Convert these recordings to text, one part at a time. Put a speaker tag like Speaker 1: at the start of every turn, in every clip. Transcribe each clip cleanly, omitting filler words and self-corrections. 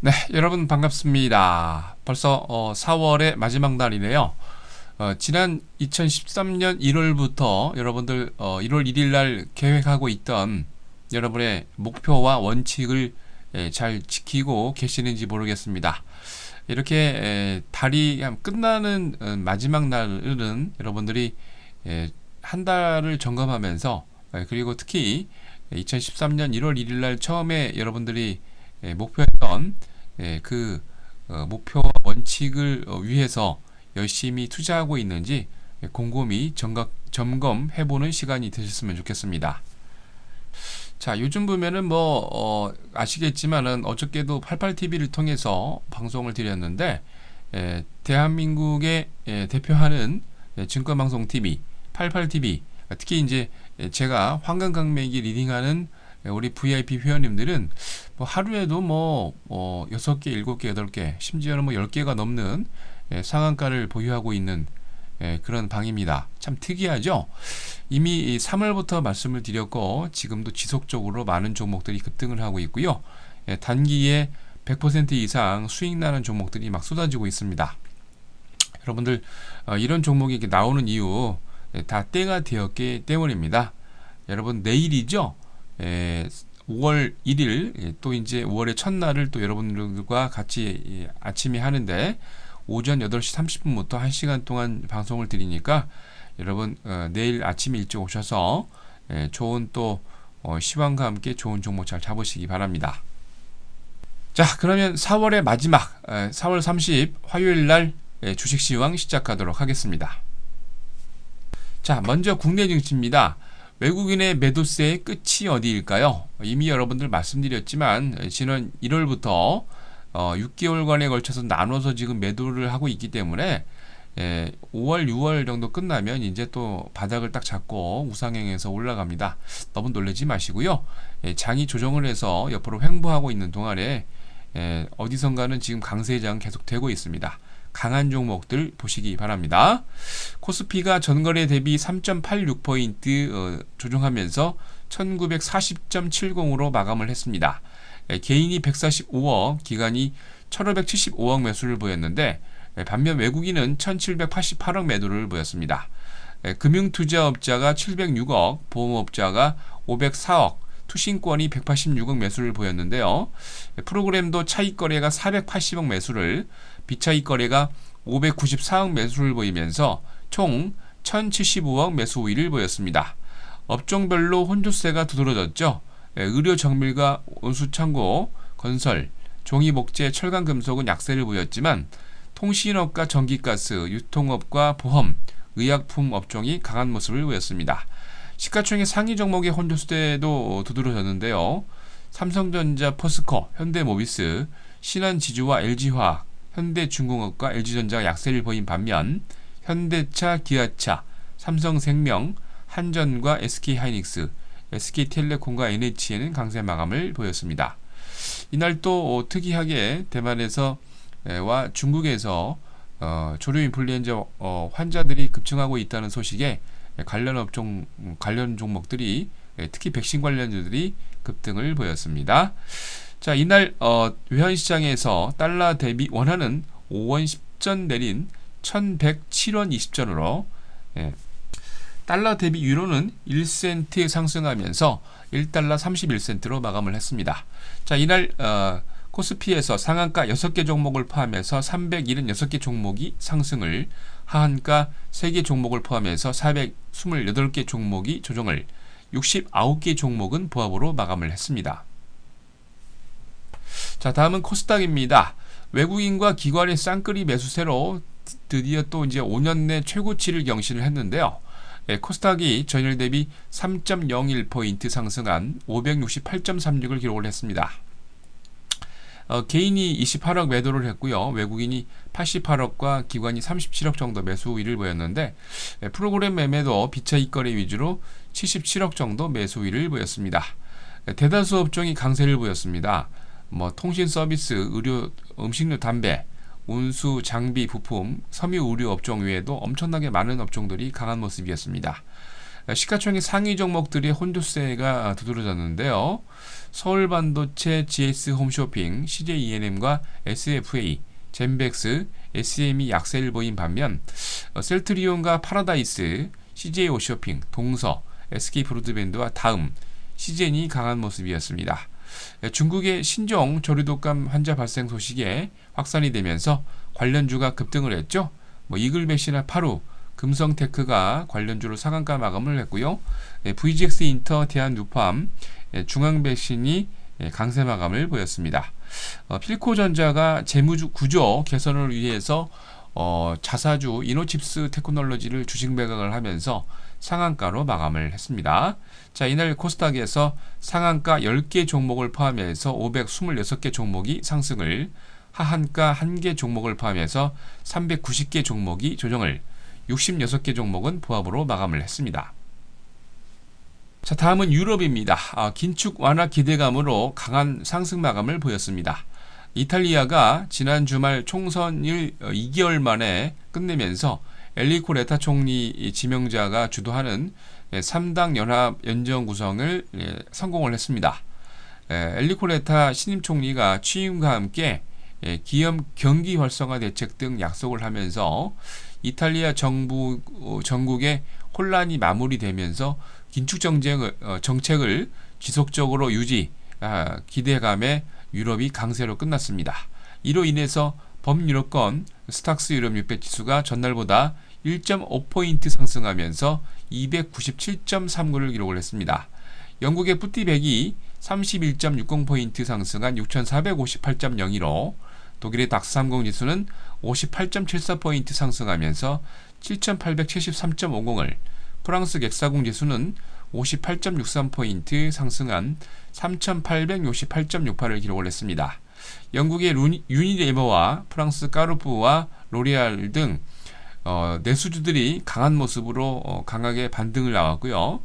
Speaker 1: 네, 여러분 반갑습니다. 벌써 4월의 마지막 날이네요. 지난 2013년 1월부터 여러분들 1월 1일 날 계획하고 있던 여러분의 목표와 원칙을 잘 지키고 계시는지 모르겠습니다. 이렇게 달이 끝나는 마지막 날은 여러분들이 한 달을 점검하면서 그리고 특히 2013년 1월 1일 날 처음에 여러분들이 목표했던 목표와 원칙을 위해서 열심히 투자하고 있는지 곰곰이 점검해보는 시간이 되셨으면 좋겠습니다. 자, 요즘 보면은 아시겠지만은 어저께도 88TV를 통해서 방송을 드렸는데 대한민국의 대표하는 증권방송 TV 88TV, 특히 이제 제가 황금강매기 리딩하는 우리 VIP 회원님들은 하루에도 6개, 7개, 8개, 심지어는 10개가 넘는 상한가를 보유하고 있는 그런 방입니다. 참 특이하죠? 이미 3월부터 말씀을 드렸고 지금도 지속적으로 많은 종목들이 급등을 하고 있고요. 단기에 100% 이상 수익 나는 종목들이 막 쏟아지고 있습니다. 여러분들 이런 종목이 이렇게 나오는 이유 다 때가 되었기 때문입니다. 여러분 내일이죠? 5월 1일 또 이제 5월의 첫날을 또 여러분들과 같이 아침에 하는데 오전 8시 30분부터 1시간 동안 방송을 드리니까 여러분 내일 아침 일찍 오셔서 좋은 또 시황과 함께 좋은 종목 잘 잡으시기 바랍니다. 자, 그러면 4월의 마지막 4월 30 화요일 날 주식시황 시작하도록 하겠습니다. 자, 먼저 국내 증시입니다. 외국인의 매도세의 끝이 어디일까요? 이미 여러분들 말씀드렸지만 지난 1월부터 6개월간에 걸쳐서 나눠서 지금 매도를 하고 있기 때문에 5월, 6월 정도 끝나면 이제 또 바닥을 딱 잡고 우상향해서 올라갑니다. 너무 놀라지 마시고요. 장이 조정을 해서 옆으로 횡보하고 있는 동안에 어디선가는 지금 강세장 계속 되고 있습니다. 강한 종목들 보시기 바랍니다. 코스피가 전거래 대비 3.86포인트 조정하면서 1940.70으로 마감을 했습니다. 개인이 145억, 기관이 1575억 매수를 보였는데 반면 외국인은 1788억 매도를 보였습니다. 금융투자업자가 706억, 보험업자가 504억, 투신권이 186억 매수를 보였는데요. 프로그램도 차익거래가 480억 매수를, 비차익거래가 594억 매수를 보이면서 총 1075억 매수 우위를 보였습니다. 업종별로 혼조세가 두드러졌죠. 의료정밀과 온수창고, 건설, 종이목재, 철강금속은 약세를 보였지만 통신업과 전기가스, 유통업과 보험, 의약품 업종이 강한 모습을 보였습니다. 시가총액 상위 종목의 혼조세도 두드러졌는데요. 삼성전자, 포스코, 현대모비스, 신한지주와 LG화학, 현대중공업과 LG전자가 약세를 보인 반면 현대차, 기아차, 삼성생명, 한전과 SK하이닉스, SK텔레콤과 NHN은 강세 마감을 보였습니다. 이날 또 특이하게 대만에서 와 중국에서 조류 인플루엔자 환자들이 급증하고 있다는 소식에 관련 종목들이 특히 백신 관련주들이 급등을 보였습니다. 자, 이날 외환시장에서 달러 대비 원화는 5원 10전 내린 1107원 20전으로 달러 대비 유로는 1센트 상승하면서 1달러 31센트로 마감을 했습니다. 자, 이날 코스피에서 상한가 6개 종목을 포함해서 376개 종목이 상승을, 하한가 3개 종목을 포함해서 428개 종목이 조정을, 69개 종목은 보합으로 마감을 했습니다. 자, 다음은 코스닥입니다. 외국인과 기관의 쌍끌이 매수세로 드디어 또 이제 5년 내 최고치를 경신을 했는데요. 코스닥이 전일 대비 3.01포인트 상승한 568.36을 기록을 했습니다. 개인이 28억 매도를 했고요. 외국인이 88억과 기관이 37억 정도 매수 우위를 보였는데 프로그램 매매도 비차익거래 위주로 77억 정도 매수 우위를 보였습니다. 대다수 업종이 강세를 보였습니다. 통신 서비스, 의료, 음식료, 담배, 운수, 장비, 부품, 섬유 의료 업종 외에도 엄청나게 많은 업종들이 강한 모습이었습니다. 시가총액 상위 종목들이 혼조세가 두드러졌는데요. 서울반도체, GS홈쇼핑, CJENM과 SFA, 젠백스, SM이 약세를 보인 반면 셀트리온과 파라다이스, CJ오쇼핑, 동서, SK브로드밴드와 다음, 시젠이 강한 모습이었습니다. 중국의 신종 조류독감 환자 발생 소식에 확산이 되면서 관련주가 급등을 했죠. 이글벳이나 파루, 금성테크가 관련주로 상한가 마감을 했고요. VGX 인터, 대한누팜, 중앙배신이 강세 마감을 보였습니다. 필코전자가 재무구조 개선을 위해서 자사주 이노칩스 테크놀로지를 주식 매각을 하면서 상한가로 마감을 했습니다. 자, 이날 코스닥에서 상한가 10개 종목을 포함해서 526개 종목이 상승을, 하한가 1개 종목을 포함해서 390개 종목이 조정을, 66개 종목은 보합으로 마감을 했습니다. 자, 다음은 유럽입니다. 긴축 완화 기대감으로 강한 상승 마감을 보였습니다. 이탈리아가 지난 주말 총선을 2개월 만에 끝내면서 엘리코 레타 총리 지명자가 주도하는 3당 연합 연정 구성을 성공을 했습니다. 엘리코 레타 신임 총리가 취임과 함께 기업 경기 활성화 대책 등 약속을 하면서 이탈리아 전국의 혼란이 마무리되면서 긴축 정책을 지속적으로 유지, 기대감에 유럽이 강세로 끝났습니다. 이로 인해서 범유럽권 스탁스 유럽 600 지수가 전날보다 1.5포인트 상승하면서 297.39를 기록을 했습니다. 영국의 푸티 100이 31.60포인트 상승한 6458.02로 독일의 닥스 30 지수는 58.74포인트 상승하면서 7873.50을, 프랑스 객40 지수는 58.63포인트 상승한 3868.68을 기록을 했습니다. 영국의 유니레버와 프랑스 까르푸와 로레알 등 내수주들이 강한 모습으로 강하게 반등을 나왔고요.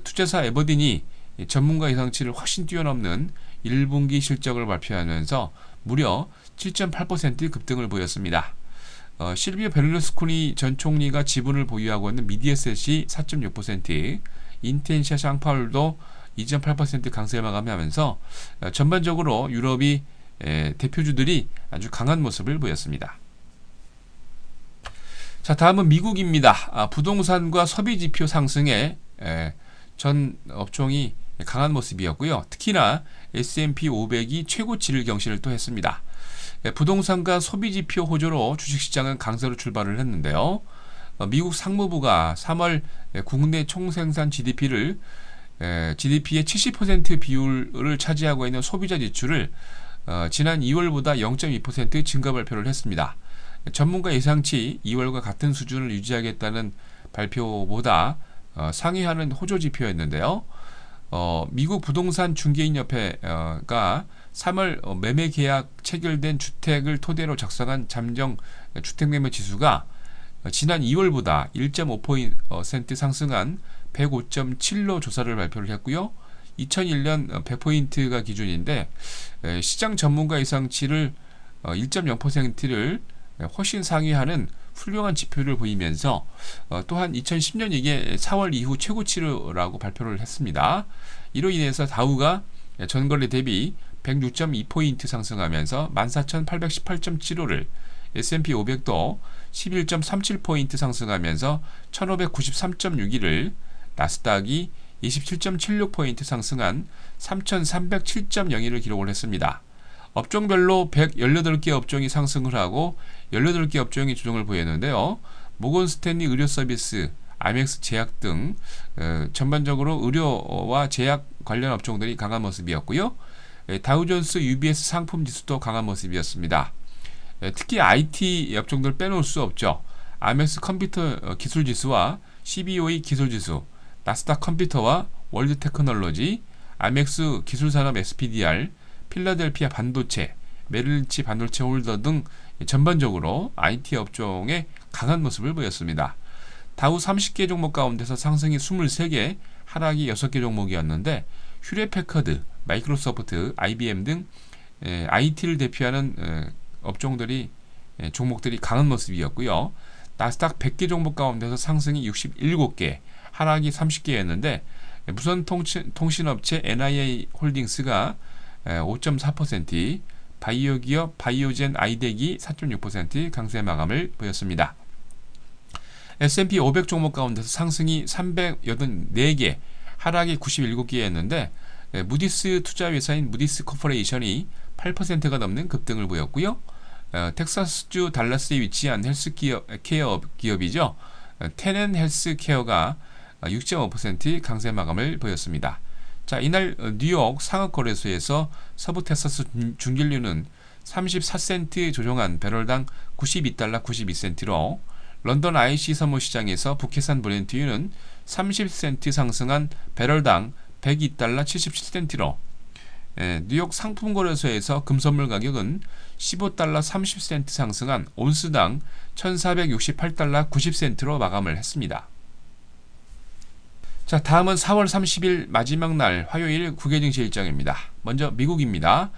Speaker 1: 투자사 에버딘이 전문가 예상치를 훨씬 뛰어넘는 1분기 실적을 발표하면서 무려 7.8% 급등을 보였습니다. 실비오 베를루스코니 전 총리가 지분을 보유하고 있는 미디어셋이 4.6%, 인텐샤 샹파울도 2.8% 강세 마감하면서 전반적으로 유럽이 대표주들이 아주 강한 모습을 보였습니다. 자, 다음은 미국입니다. 부동산과 소비 지표 상승에 전 업종이 강한 모습이었고요. 특히나 S&P 500이 최고치를 경신을 또 했습니다. 부동산과 소비 지표 호조로 주식시장은 강세로 출발을 했는데요. 미국 상무부가 3월 국내 총생산 GDP의 70% 비율을 차지하고 있는 소비자 지출을 지난 2월보다 0.2% 증가 발표를 했습니다. 전문가 예상치 2월과 같은 수준을 유지하겠다는 발표보다 상회하는 호조 지표였는데요. 미국 부동산 중개인협회가 3월 매매 계약 체결된 주택을 토대로 작성한 잠정 주택매매 지수가 지난 2월보다 1.5% 상승한 105.7로 조사를 발표를 했고요. 2001년 100포인트가 기준인데 시장 전문가 예상치를 1.0%를 훨씬 상회하는 훌륭한 지표를 보이면서 또한 2010년 이게 4월 이후 최고치라고 발표를 했습니다. 이로 인해서 다우가 전거래 대비 106.2포인트 상승하면서 14,818.75를, S&P 500도 11.37포인트 상승하면서 1,593.61을, 나스닥이 27.76포인트 상승한 3,307.01을 기록을 했습니다. 업종별로 118개 업종이 상승을 하고 18개 업종이 조정을 보였는데요. 모건 스탠리 의료 서비스, 아멕스 제약 등 전반적으로 의료와 제약 관련 업종들이 강한 모습이었고요. 다우존스 UBS 상품 지수도 강한 모습이었습니다. 특히 IT 업종들 빼놓을 수 없죠. 아멕스 컴퓨터 기술 지수와 CBOE 기술 지수, 나스닥 컴퓨터와 월드 테크놀로지, 아멕스 기술산업 SPDR, 필라델피아 반도체, 메릴린치 반도체 홀더 등 전반적으로 IT 업종의 강한 모습을 보였습니다. 다우 30개 종목 가운데서 상승이 23개, 하락이 6개 종목이었는데 휴레패커드, 마이크로소프트, IBM 등 IT를 대표하는 종목들이 강한 모습이었고요. 나스닥 100개 종목 가운데서 상승이 67개, 하락이 30개였는데 무선 통신업체 NIA 홀딩스가 5.4%, 바이오 기업 바이오젠 아이덱이 4.6% 강세 마감을 보였습니다. S&P 500 종목 가운데서 상승이 384개, 하락이 97개였는데 무디스 투자회사인 무디스 코퍼레이션이 8%가 넘는 급등을 보였고요. 텍사스주 달라스에 위치한 헬스케어 기업이죠. 테넨 헬스케어가 6.5% 강세 마감을 보였습니다. 자, 이날 뉴욕 상업거래소에서 서부 텍사스 중진류는 34센트 조정한 배럴당 92달러 92센트로 런던 IC 선물시장에서 북해산 브렌트유는 30센트 상승한 배럴당 102달러 77센트로 뉴욕 상품거래소에서 금선물 가격은 15달러 30센트 상승한 온스당 1468달러 90센트로 마감을 했습니다. 자, 다음은 4월 30일 마지막 날 화요일 국외 증시 일정입니다. 먼저 미국입니다.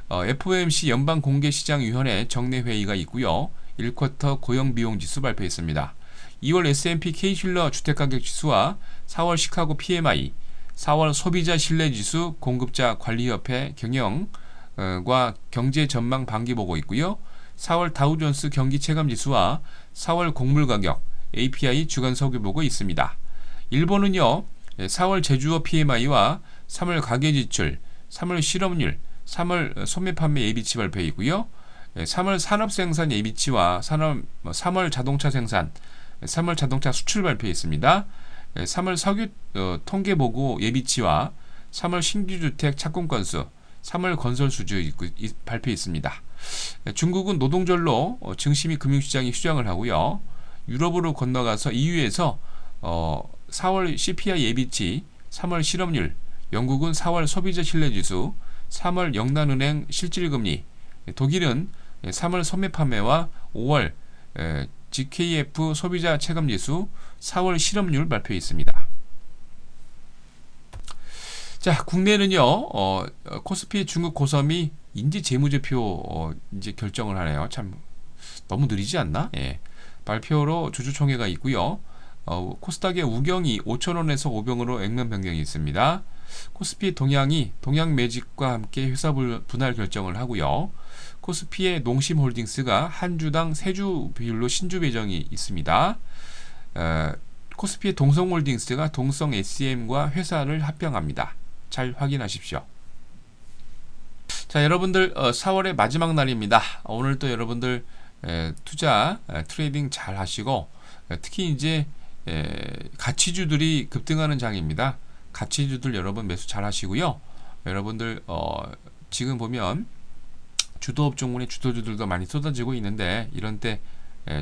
Speaker 1: FOMC 연방공개시장위원회 정례회의가 있고요. 1쿼터 고용비용지수 발표했습니다. 2월 S&P C실러 주택가격지수와 4월 시카고 PMI, 4월 소비자신뢰지수 공급자관리협회 경영과 경제전망 반기보고 있고요. 4월 다우존스 경기체감지수와 4월 곡물가격, API 주간석유보고 있습니다. 일본은요, 4월 제조업 PMI와 3월 가계지출, 3월 실업률, 3월 소매판매 예비치 발표이고요. 3월 산업생산 예비치와 3월 자동차 생산, 3월 자동차 수출 발표했습니다. 3월 석유 통계보고 예비치와 3월 신규주택 착공 건수, 3월 건설 수주 발표했습니다. 중국은 노동절로 증시 및 금융시장이 휴장을 하고요. 유럽으로 건너가서 EU에서 4월 CPI 예비치, 3월 실업률, 영국은 4월 소비자신뢰지수, 3월 영란은행 실질금리, 독일은 3월 소매판매와 5월 GKF 소비자 체감지수, 4월 실업률 발표했습니다. 자, 국내는요, 코스피 중국 고섬이 인지 재무제표 이제 결정을 하네요. 참 너무 느리지 않나? 예. 발표로 주주총회가 있고요. 코스닥의 우경이 5,000원에서 5병으로 액면 변경이 있습니다. 코스피 동양이 동양 매직과 함께 회사 분할 결정을 하고요. 코스피의 농심홀딩스가 한 주당 3주 비율로 신주 배정이 있습니다. 코스피의 동성홀딩스가 동성 SCM과 회사를 합병합니다. 잘 확인하십시오. 자, 여러분들 4월의 마지막 날입니다. 오늘 또 여러분들 투자 트레이딩 잘 하시고 특히 이제 가치주들이 급등하는 장입니다. 가치주들 여러분 매수 잘 하시고요. 여러분들 지금 보면 주도업종군의 주도주들도 많이 쏟아지고 있는데 이런 때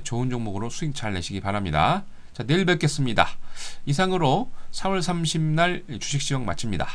Speaker 1: 좋은 종목으로 수익 잘 내시기 바랍니다. 자, 내일 뵙겠습니다. 이상으로 4월 30날 주식시황 마칩니다.